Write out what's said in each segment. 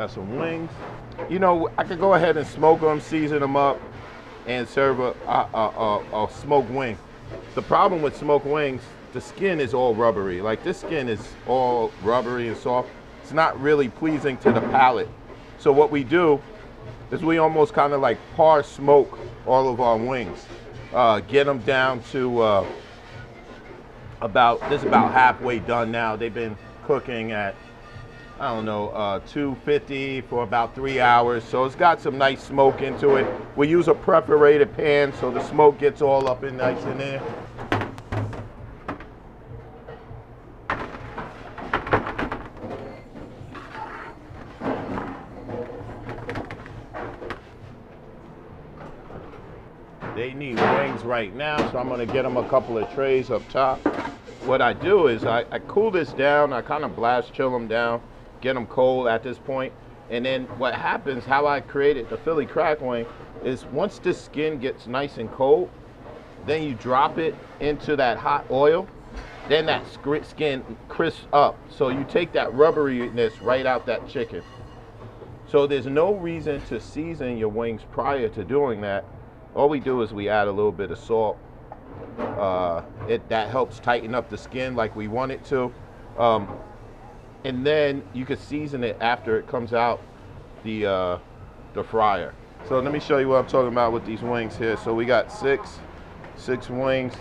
Got some wings. You know, I could go ahead and smoke them, season them up, and serve a smoked wing. The problem with smoked wings, the skin is all rubbery. Like this skin is all rubbery and soft. It's not really pleasing to the palate. So what we do is we almost kind of like par smoke all of our wings. Get them down to this is about halfway done now. They've been cooking at, I don't know, 250 for about 3 hours. So it's got some nice smoke into it. We use a perforated pan so the smoke gets all up in nice in there. They need wings right now, so I'm gonna get them a couple of trays up top. What I do is I cool this down, I kind of blast chill them down, get them cold at this point, and then what happens, how I created the Philly crack wing, is once the skin gets nice and cold, then you drop it into that hot oil, then that skin crisps up. So you take that rubberiness right out that chicken. So there's no reason to season your wings prior to doing that. All we do is we add a little bit of salt. That helps tighten up the skin like we want it to. And then you can season it after it comes out the fryer. So let me show you what I'm talking about with these wings here. So we got six wings.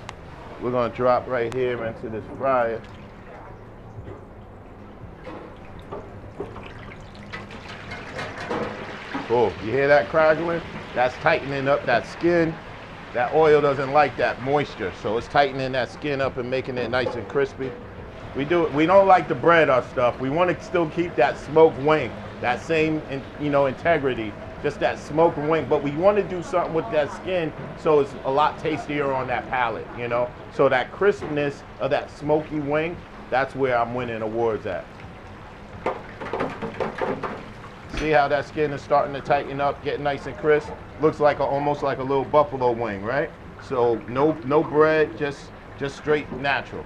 We're gonna drop right here into this fryer. Cool, you hear that crackling? That's tightening up that skin. That oil doesn't like that moisture, so it's tightening that skin up and making it nice and crispy. We don't like to bread our stuff. We want to still keep that smoked wing, that same, integrity, just that smoked wing. But we want to do something with that skin so it's a lot tastier on that palate, So that crispness of that smoky wing, that's where I'm winning awards at. See how that skin is starting to tighten up, getting nice and crisp? Looks like almost like a little buffalo wing, right? So no bread, just straight natural.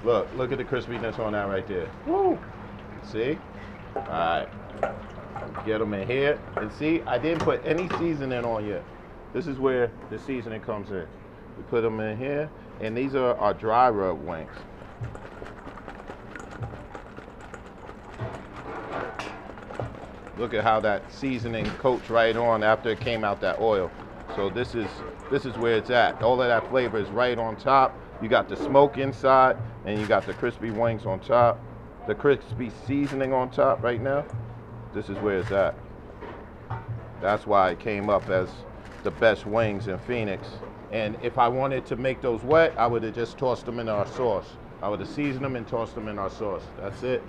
Look at the crispiness on that right there. Woo! See? All right. Get them in here. And see, I didn't put any seasoning on yet. This is where the seasoning comes in. We put them in here, and these are our dry rub wings. Look at how that seasoning coats right on after it came out that oil. So this is where it's at. All of that flavor is right on top. You got the smoke inside, and you got the crispy wings on top. The crispy seasoning on top right now. This is where it's at. That's why it came up as the best wings in Phoenix. And if I wanted to make those wet, I would have just tossed them in our sauce. I would have seasoned them and tossed them in our sauce. That's it.